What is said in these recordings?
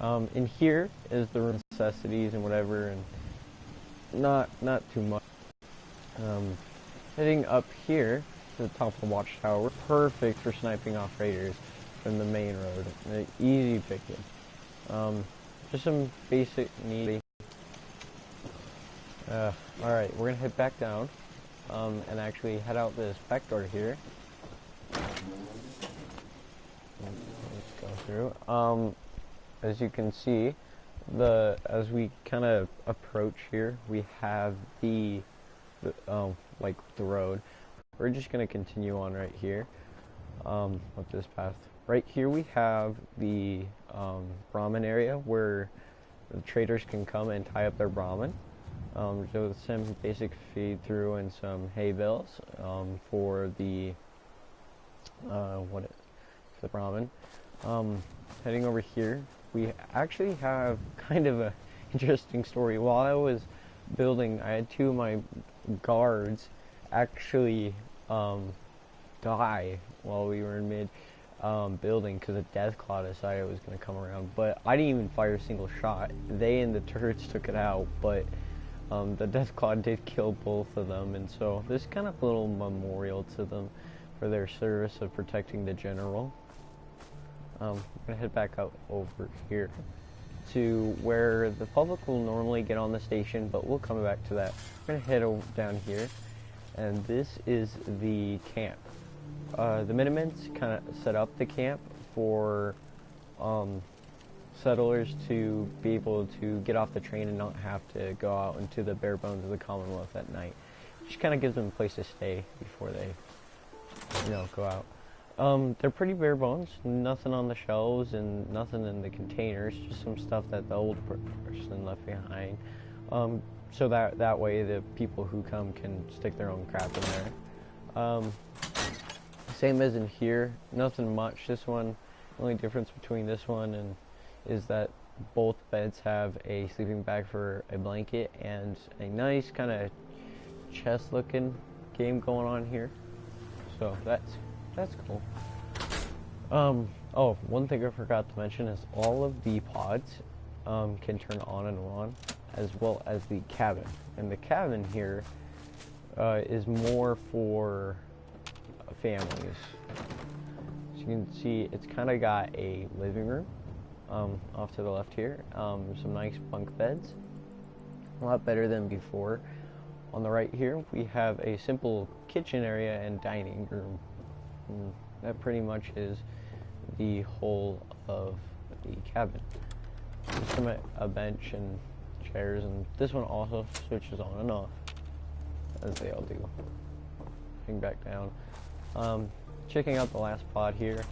In here is the necessities and whatever, and not too much. Um, Heading up here to the top of the watchtower, perfect for sniping off raiders from the main road. Easy picking. Just some basic needs. Alright, we're gonna head back down, and actually head out this back door here. Let's go through. As you can see, as we kind of approach here, we have the like the road. We're just gonna continue on right here, with this path. Right here we have the Brahmin area where the traders can come and tie up their Brahmin. So some basic feed through and some hay bales for the the Brahmin. Heading over here, we actually have kind of a interesting story. While I was building, I had two of my guards actually die while we were in mid building because a death claw decided it was going to come around. But I didn't even fire a single shot. They and the turrets took it out, but the death claw did kill both of them, and so this kind of little memorial to them for their service of protecting the general. I'm gonna head back out over here to where the public will normally get on the station, but we'll come back to that. We're gonna head over down here, and this is the camp. The Minutemen's kind of set up the camp for settlers to be able to get off the train and not have to go out into the bare bones of the Commonwealth at night. Just kind of gives them a place to stay before they, go out. They're pretty bare bones, nothing on the shelves and nothing in the containers, just some stuff that the old person left behind. So that way the people who come can stick their own crap in there. Same as in here, nothing much. This one, the only difference between this one and is that both beds have a sleeping bag for a blanket and a nice kind of chest looking game going on here. So that's cool. Oh, one thing I forgot to mention is all of the pods can turn on and on, as well as the cabin. And the cabin here is more for families. As you can see, it's kind of got a living room off to the left here. Some nice bunk beds, a lot better than before. On the right here, we have a simple kitchen area and dining room. That pretty much is the whole of the cabin. Just a bench and chairs, and this one also switches on and off, as they all do. Heading back down. Checking out the last pod here.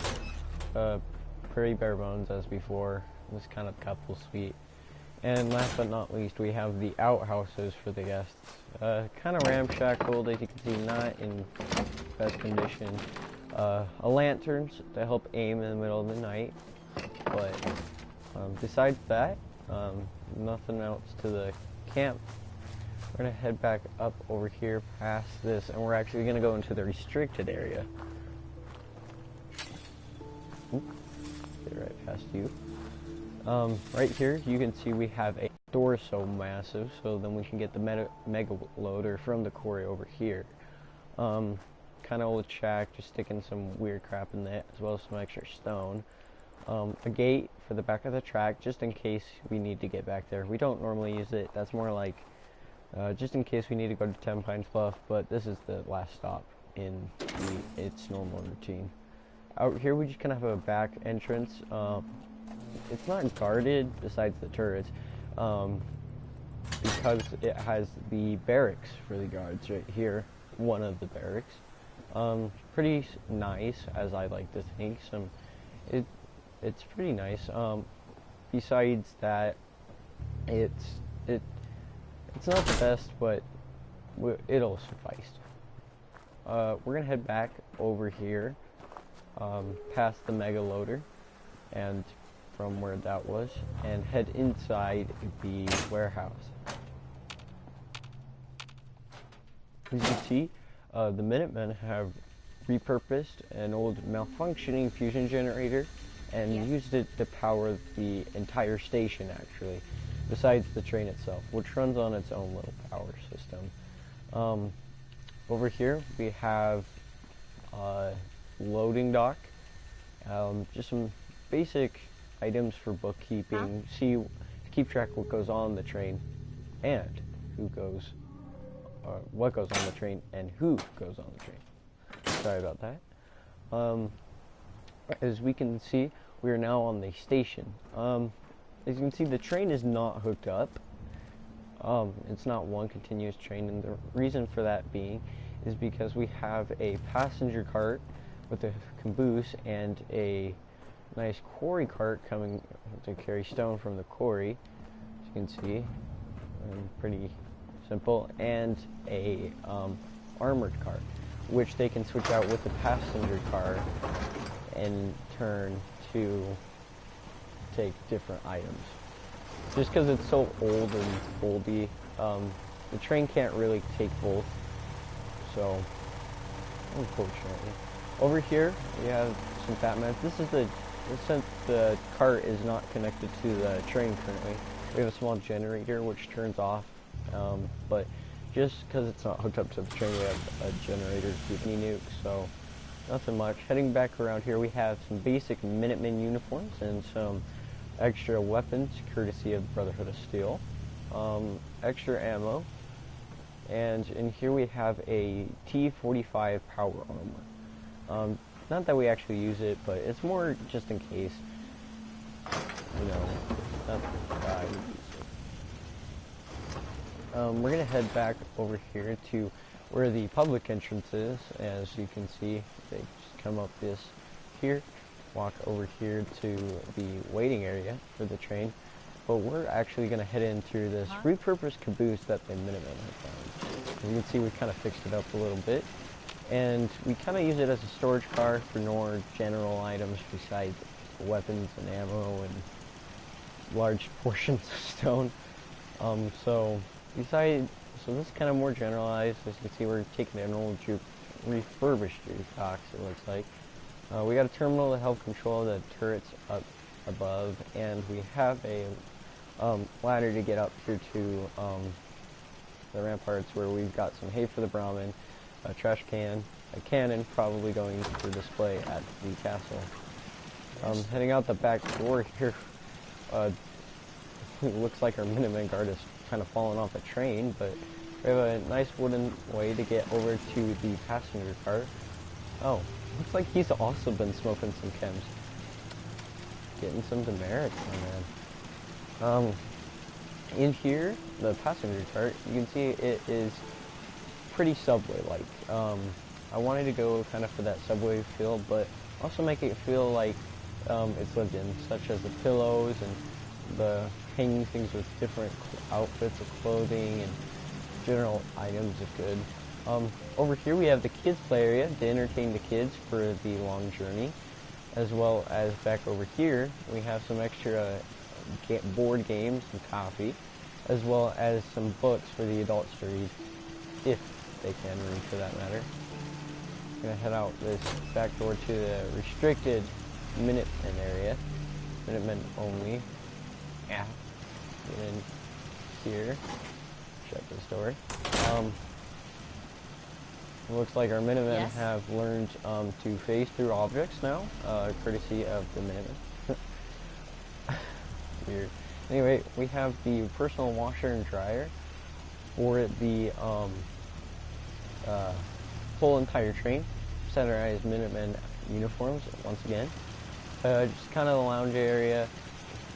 Pretty bare bones as before. This kind of couple suite. And last but not least, we have the outhouses for the guests. Kind of ramshackle, as you can see, not in best condition. Lanterns to help aim in the middle of the night. But besides that, nothing else to the camp. We're going to head back up over here past this, and we're actually going to go into the restricted area. Get right past you. Right here, you can see we have a door so massive, so then we can get the mega loader from the quarry over here. Kind of old shack, just sticking some weird crap in there, as well as some extra stone. A gate for the back of the track, just in case we need to get back there. We don't normally use it. That's more like just in case we need to go to 10 Pines Bluff, but this is the last stop in its normal routine. Out here, we just kind of have a back entrance. It's not guarded besides the turrets, because it has the barracks for the guards right here, one of the barracks. Pretty nice, as I like to think. It's pretty nice. Besides that, it's not the best, but it'll suffice. We're gonna head back over here, past the mega loader, and from where that was, and head inside the warehouse. As you can see, the Minutemen have repurposed an old malfunctioning fusion generator and used it to power the entire station, actually, besides the train itself, which runs on its own little power system. Over here we have loading dock, just some basic items for bookkeeping, to keep track of what goes on the train and who goes, what goes on the train and who goes on the train. Sorry about that. As we can see, we are now on the station. As you can see, the train is not hooked up. It's not one continuous train, and the reason for that being is because we have a passenger cart with a caboose and a nice quarry cart coming to carry stone from the quarry, as you can see, pretty simple, and a armored cart, which they can switch out with the passenger car and turn to take different items. Just because it's so old and foldy, the train can't really take both, so unfortunately. Over here we have some fat men. Since the cart is not connected to the train currently, we have a small generator which turns off, but just because it's not hooked up to the train, we have a generator to keep any nukes, so nothing much. Heading back around here, we have some basic Minutemen uniforms and some extra weapons, courtesy of Brotherhood of Steel, extra ammo, and in here we have a T-45 power armor. Not that we actually use it, but it's more just in case, you know, not that I would use it. We're gonna head back over here to where the public entrance is. As you can see, they just come up this here, walk over here to the waiting area for the train, but we're actually going to head in through this repurposed caboose that the Minutemen have found. As you can see, we kind of fixed it up a little bit, and we kind of use it as a storage car for more general items besides weapons and ammo and large portions of stone. So this is kind of more generalized. As you can see, we're taking an old refurbished jukebox, it looks like. We got a terminal to help control the turrets up above, and we have a ladder to get up here to the ramparts, where we've got some hay for the Brahmin, a trash can, a cannon probably going for display at the castle. Heading out the back door here, it looks like our Minutemen guard is kind of falling off a train, but we have a nice wooden way to get over to the passenger cart. Oh, looks like he's also been smoking some chems. Getting some demerits, my man. In here, the passenger cart, you can see it is pretty subway-like. I wanted to go kind of for that subway feel, but also make it feel like it's lived in, such as the pillows and the hanging things with different outfits of clothing and general items of good. Over here we have the kids play area to entertain the kids for the long journey, as well as back over here we have some extra board games and coffee, as well as some books for the adults to read, if they can read for that matter. I'm going to head out this back door to the restricted Minutemen area, Minutemen only. Yeah, get in here, shut this door. It looks like our Minutemen have learned to phase through objects now, courtesy of the Minutemen. Weird. Anyway, we have the personal washer and dryer for the full entire train. Standardized Minutemen uniforms once again. Just kind of the lounge area,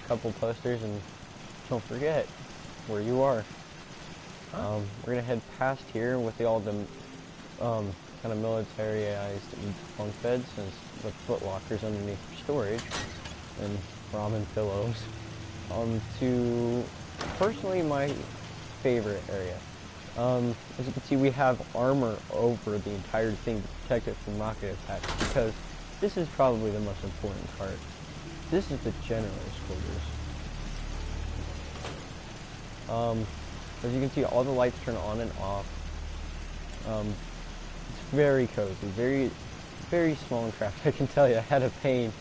a couple posters, and don't forget where you are. We're gonna head past here with all the kind of militarized bunk beds with foot lockers underneath for storage and ramen pillows, to personally my favorite area. As you can see, we have armor over the entire thing to protect it from rocket attacks, because this is probably the most important part. This is the general's quarters. As you can see, all the lights turn on and off. It's very cozy, very, very small and crafty. I can tell you, I had a pain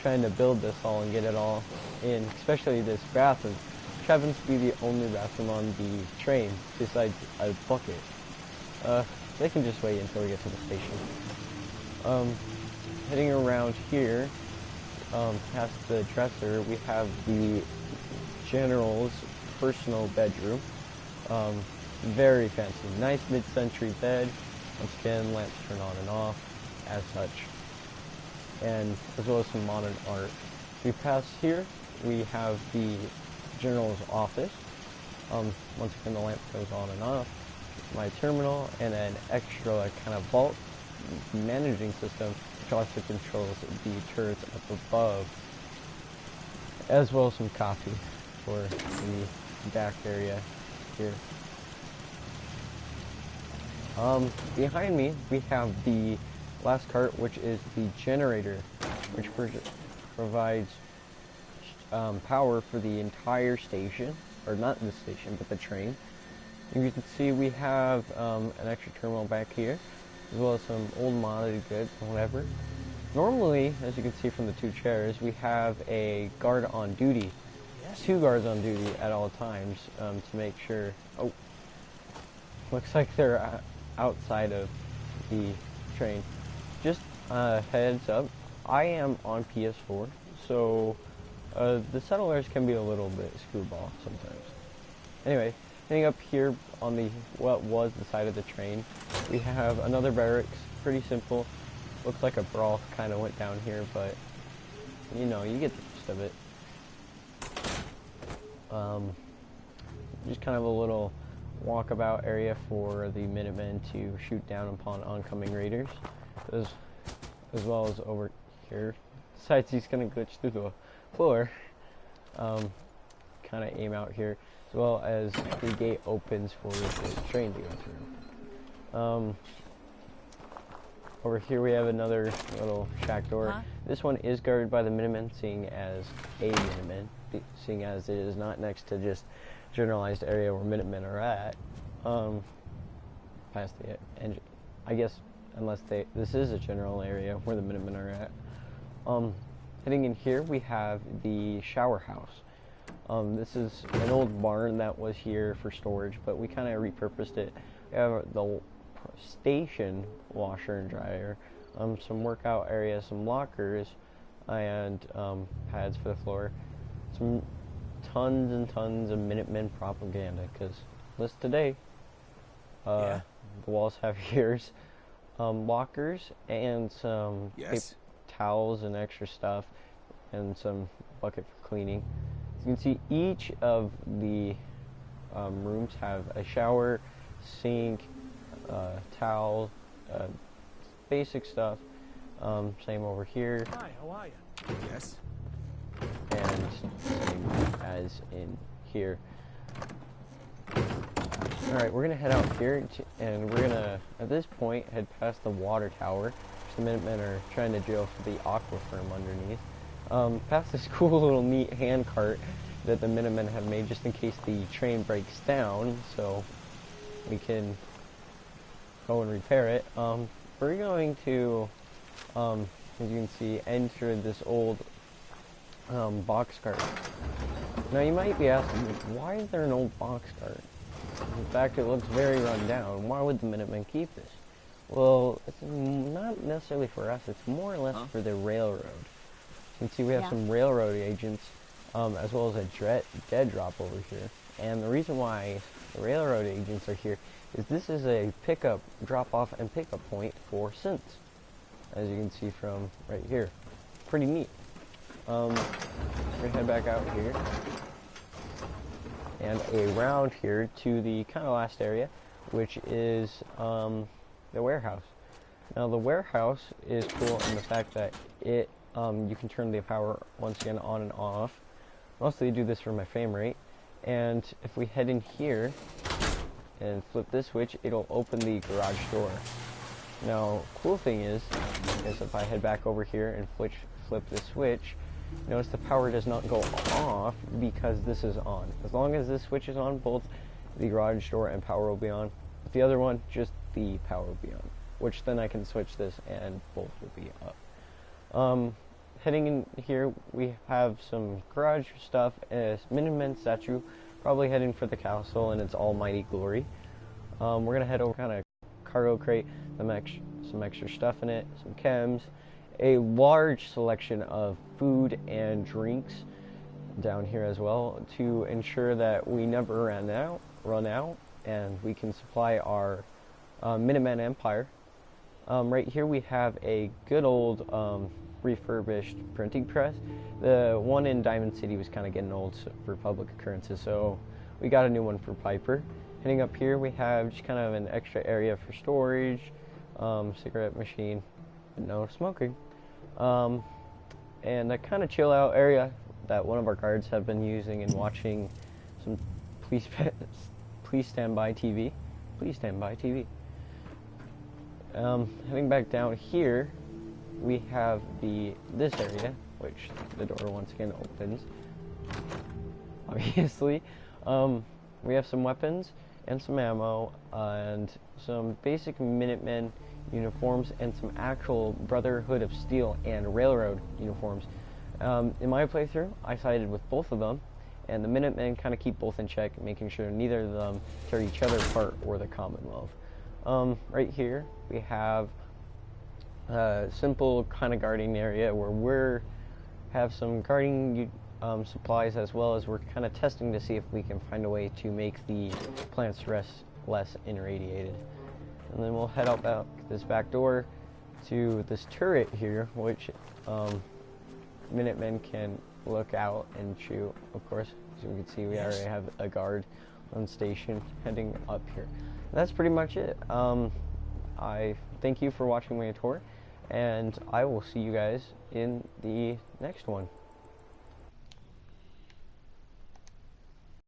trying to build this all and get it all in, especially this bathroom, which happens to be the only bathroom on the train besides a bucket. They can just wait until we get to the station. Heading around here, past the dresser, we have the General's personal bedroom. Very fancy, nice mid-century bed. Once again, lamps turn on and off as such, and as well as some modern art. We pass here, we have the General's office. Once again, the lamp goes on and off. My terminal, and an extra kind of vault managing system, which also controls the turrets up above, as well as some coffee for the back area here. Behind me, we have the last cart, which is the generator, which provides power for the entire station, or not the station, but the train. And you can see we have an extra terminal back here, as well as some old modded goods, whatever. Normally, as you can see from the two chairs, we have a guard on duty. Two guards on duty at all times to make sure. Oh, looks like they're outside of the train. Just heads up, I am on Ps4, so the settlers can be a little bit screwball sometimes. Anyway, heading up here on the what was the side of the train, we have another barracks. Pretty simple. Looks like a brawl kind of went down here, but you know, you get the gist of it. Just kind of a little walkabout area for the Minutemen to shoot down upon oncoming raiders, as well as over here. Besides, he's gonna glitch through the floor. Kind of aim out here, as well as the gate opens for the train to go through. Over here we have another little shack door. This one is guarded by the Minutemen, seeing as a Minuteman, seeing as it is not next to just generalized area where Minutemen are at. Past the engine, I guess, unless this is a general area where the Minutemen are at. Heading in here, we have the shower house. This is an old barn that was here for storage, but we kind of repurposed it. We have the station washer and dryer, some workout areas, some lockers, and pads for the floor. Some tons and tons of Minutemen propaganda, because list today, the walls have ears, lockers, and some towels and extra stuff, and some bucket for cleaning. As you can see, each of the rooms have a shower, sink, towel, basic stuff. Same over here. Hi, how are you? Yes. And same as in here. Alright, we're gonna head out here, and we're gonna, at this point, head past the water tower, which the Minutemen are trying to drill for the aquifers underneath. Past this cool little neat hand cart that the Minutemen have made just in case the train breaks down, so we can go and repair it. We're going to, as you can see, enter this old box cart. Now you might be asking, why is there an old box cart? In fact, it looks very run down. Why would the Minutemen keep this? Well, it's not necessarily for us, it's more or less for the railroad. You can see we have some railroad agents, as well as a dead drop over here. And the reason why the railroad agents are here is this is a pickup, drop-off, and pickup point for synths, as you can see from right here. Pretty neat. We're gonna head back out here and around here to the kind of last area, which is the warehouse. Now the warehouse is cool in the fact that it you can turn the power once again on and off. Mostly do this for my frame rate. And if we head in here and flip this switch, it'll open the garage door. Now, cool thing is if I head back over here and flip this switch, notice the power does not go off because this is on. As long as this switch is on, both the garage door and power will be on. With the other one, just the power will be on, which then I can switch this and both will be up. heading in here, we have some garage stuff, a Minutemen statue, probably heading for the castle in its almighty glory. We're going to head over kind of cargo crate, some extra stuff in it, some chems, a large selection of food and drinks down here as well to ensure that we never run out, and we can supply our Minutemen Empire. Right here we have a good old refurbished printing press. The one in Diamond City was kind of getting old for public occurrences, so we got a new one for Piper. Heading up here we have just kind of an extra area for storage, cigarette machine, but no smoking, and a kind of chill out area that one of our guards have been using and watching some Please Stand By TV. Please Stand By TV. Heading back down here, we have this area, which the door once again opens. Obviously, we have some weapons and some ammo and some basic Minutemen uniforms and some actual Brotherhood of Steel and Railroad uniforms. In my playthrough, I sided with both of them, and the Minutemen kind of keep both in check, making sure neither of them tear each other apart or the Commonwealth. Right here we have a simple kind of guarding area where we have some guarding supplies, as well as we're kind of testing to see if we can find a way to make the plants less irradiated. And then we'll head out this back door to this turret here, which Minutemen can look out and shoot. Of course, as you can see, we already have a guard on station heading up here. That's pretty much it. I thank you for watching my tour, and I will see you guys in the next one.